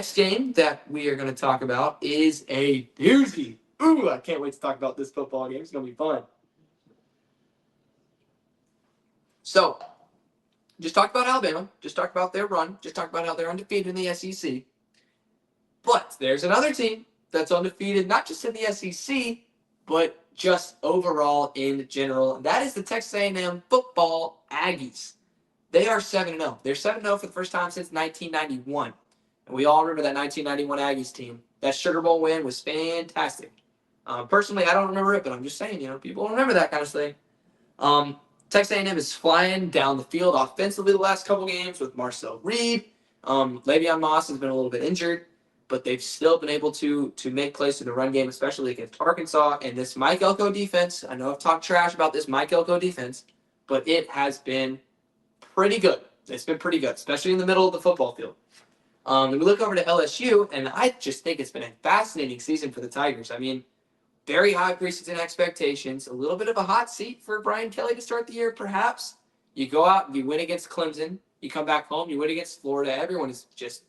Next game that we are going to talk about is a doozy. Ooh, I can't wait to talk about this football game. It's going to be fun. So, just talked about Alabama. Just talked about their run. Just talked about how they're undefeated in the SEC. But there's another team that's undefeated, not just in the SEC, but just overall in general. And that is the Texas A&M football Aggies. They are 7-0. They're 7-0 for the first time since 1991. And we all remember that 1991 Aggies team. That Sugar Bowl win was fantastic. Personally, I don't remember it, but I'm just saying, people remember that kind of thing. Texas A&M is flying down the field offensively the last couple games with Marcel Reed. Le'Veon Moss has been a little bit injured, but they've still been able to make plays through the run game, especially against Arkansas. And this Mike Elko defense, I know I've talked trash about this Mike Elko defense, but it has been pretty good. It's been pretty good, especially in the middle of the football field. We look over to LSU, and I just think it's been a fascinating season for the Tigers. I mean, very high preseason expectations, a little bit of a hot seat for Brian Kelly to start the year, perhaps. You go out, you win against Clemson, you come back home, you win against Florida. Everyone is just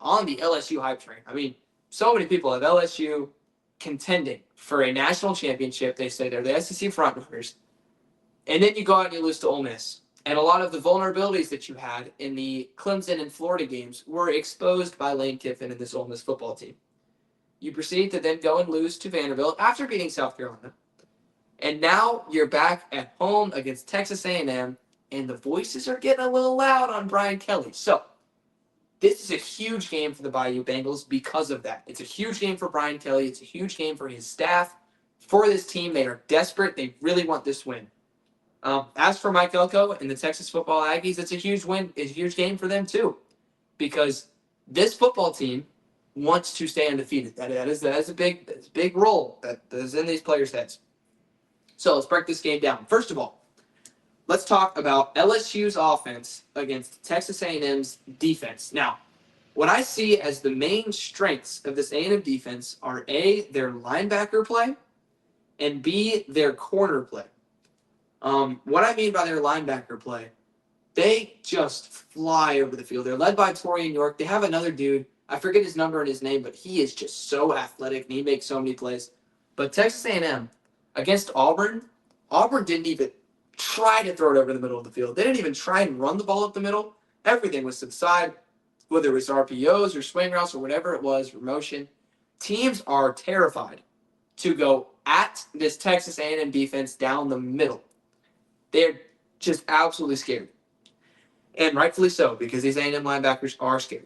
on the LSU hype train. I mean, so many people have LSU contending for a national championship. They say they're the SEC frontrunners. And then you go out and you lose to Ole Miss. And a lot of the vulnerabilities that you had in the Clemson and Florida games were exposed by Lane Kiffin and this Ole Miss football team. You proceed to then go and lose to Vanderbilt after beating South Carolina. And now you're back at home against Texas A&M, and the voices are getting a little loud on Brian Kelly. So this is a huge game for the Bayou Bengals because of that. It's a huge game for Brian Kelly. It's a huge game for his staff. For this team, they are desperate. They really want this win. As for Mike Elko and the Texas football Aggies, it's a huge win. It's a huge game for them too, because this football team wants to stay undefeated. That is a big role that is in these players' heads. So let's break this game down. First of all, let's talk about LSU's offense against Texas A&M's defense. Now, what I see as the main strengths of this A&M defense are A, their linebacker play, and B, their corner play. What I mean by their linebacker play, they just fly over the field. They're led by Torian York. They have another dude. I forget his number and his name, but he is just so athletic, and he makes so many plays. But Texas A&M, against Auburn didn't even try to throw it over the middle of the field. They didn't even try and run the ball up the middle. Everything was to the side, whether it was RPOs or swing routes or whatever it was, or motion. Teams are terrified to go at this Texas A&M defense down the middle. They're just absolutely scared. And rightfully so, because these A&M linebackers are scared.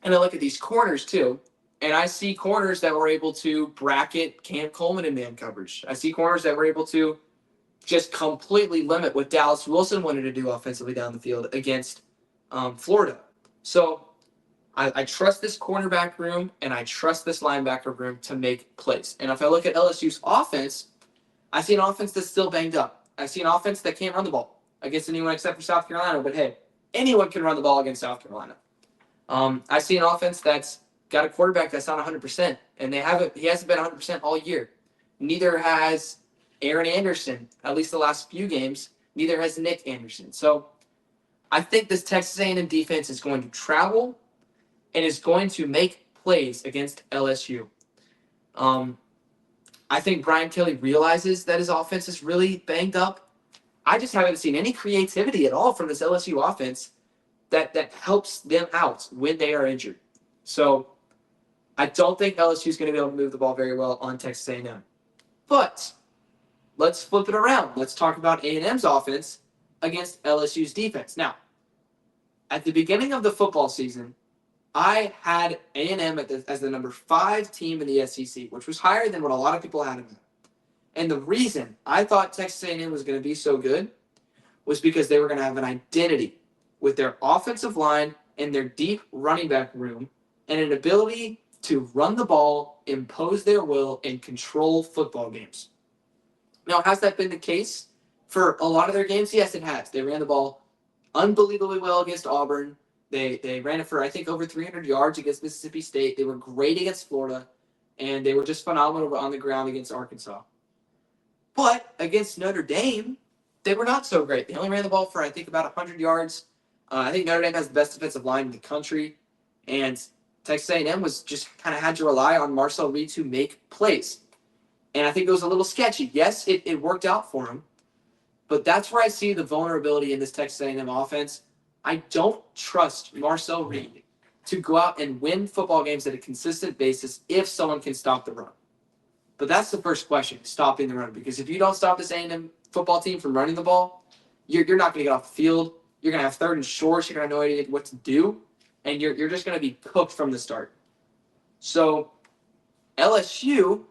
And I look at these corners too, and I see corners that were able to bracket Cam Coleman in man coverage. I see corners that were able to just completely limit what Dallas Wilson wanted to do offensively down the field against Florida. So I trust this cornerback room, and I trust this linebacker room to make plays. And if I look at LSU's offense, I see an offense that's still banged up. I see an offense that can't run the ball against anyone except for South Carolina. But hey, anyone can run the ball against South Carolina. I see an offense that's got a quarterback that's not 100%, and he hasn't been 100% all year. Neither has Aaron Anderson, at least the last few games. Neither has Nick Anderson. So I think this Texas A&M defense is going to travel and is going to make plays against LSU. I think Brian Kelly realizes that his offense is really banged up. I just haven't seen any creativity at all from this LSU offense that helps them out when they are injured. So I don't think LSU is going to be able to move the ball very well on Texas A&M. But let's flip it around. Let's talk about A&M's offense against LSU's defense. Now, at the beginning of the football season, I had A&M as the number 5 team in the SEC, which was higher than what a lot of people had them. And the reason I thought Texas A&M was going to be so good was because they were going to have an identity with their offensive line and their deep running back room and an ability to run the ball, impose their will, and control football games. Now, has that been the case for a lot of their games? Yes, it has. They ran the ball unbelievably well against Auburn. They ran it for, I think, over 300 yards against Mississippi State. They were great against Florida, and they were just phenomenal on the ground against Arkansas. But against Notre Dame, they were not so great. They only ran the ball for, I think, about 100 yards. I think Notre Dame has the best defensive line in the country, And Texas A&M was just kind of had to rely on Marcel Reed to make plays. And I think it was a little sketchy. Yes, it worked out for him, but that's where I see the vulnerability in this Texas A&M offense. I don't trust Marcel Reed to go out and win football games at a consistent basis if someone can stop the run. But that's the first question, stopping the run. Because if you don't stop this A&M football team from running the ball, you're not going to get off the field. You're going to have third and shorts. You're going to have no idea what to do. And you're just going to be cooked from the start. So LSU,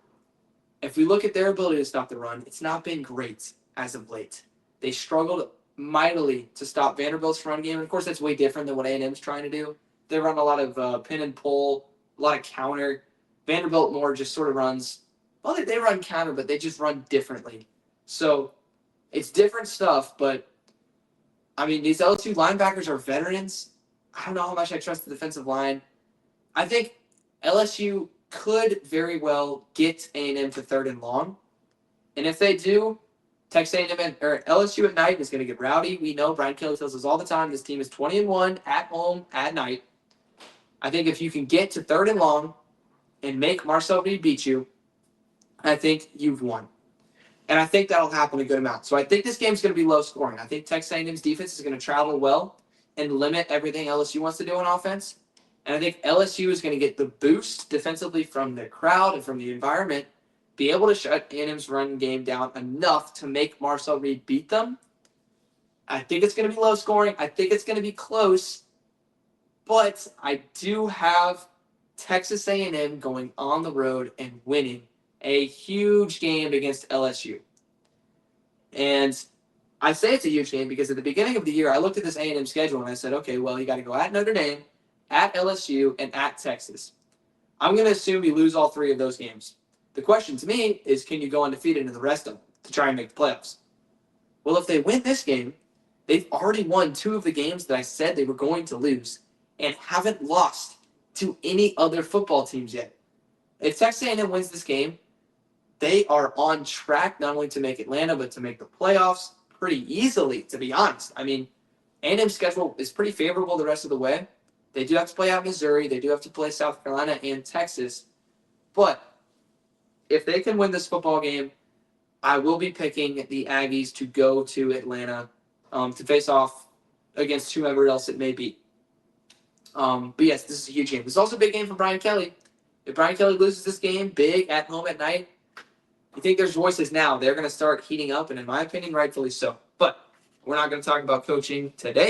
if we look at their ability to stop the run, it's not been great as of late. They struggled mightily to stop Vanderbilt's run game. And of course, that's way different than what A&M's trying to do. They run a lot of pin and pull, a lot of counter. Vanderbilt more just sort of runs. Well, they run counter, but they just run differently. So it's different stuff, but I mean, these LSU linebackers are veterans. I don't know how much I trust the defensive line. I think LSU could very well get A&M to third and long. And if they do, Texas A&M or LSU at night is going to get rowdy. We know Brian Kelly tells us all the time this team is 20-1 at home at night. I think if you can get to third and long and make Marcel Reed beat you, I think you've won. And I think that'll happen a good amount. So I think this game's going to be low scoring. I think Texas A&M's defense is going to travel well and limit everything LSU wants to do on offense. And I think LSU is going to get the boost defensively from the crowd and from the environment, be able to shut A&M's run game down enough to make Marcel Reed beat them. I think it's going to be low scoring. I think it's going to be close. But I do have Texas A&M going on the road and winning a huge game against LSU. And I say it's a huge game because at the beginning of the year, I looked at this A&M schedule and I said, okay, well, you got to go at Notre Dame, at LSU, and at Texas. I'm going to assume you lose all three of those games. The question to me is, can you go undefeated in the rest of them to try and make the playoffs? Well, if they win this game, they've already won two of the games that I said they were going to lose and haven't lost to any other football teams yet. If Texas A&M wins this game, they are on track not only to make Atlanta, but to make the playoffs pretty easily, to be honest. I mean, A&M's schedule is pretty favorable the rest of the way. They do have to play out Missouri. They do have to play South Carolina and Texas. But if they can win this football game, I will be picking the Aggies to go to Atlanta to face off against whoever else it may be. But yes, this is a huge game. This is also a big game for Brian Kelly. If Brian Kelly loses this game big at home at night, you think there's voices now. They're going to start heating up, and in my opinion, rightfully so. But we're not going to talk about coaching today.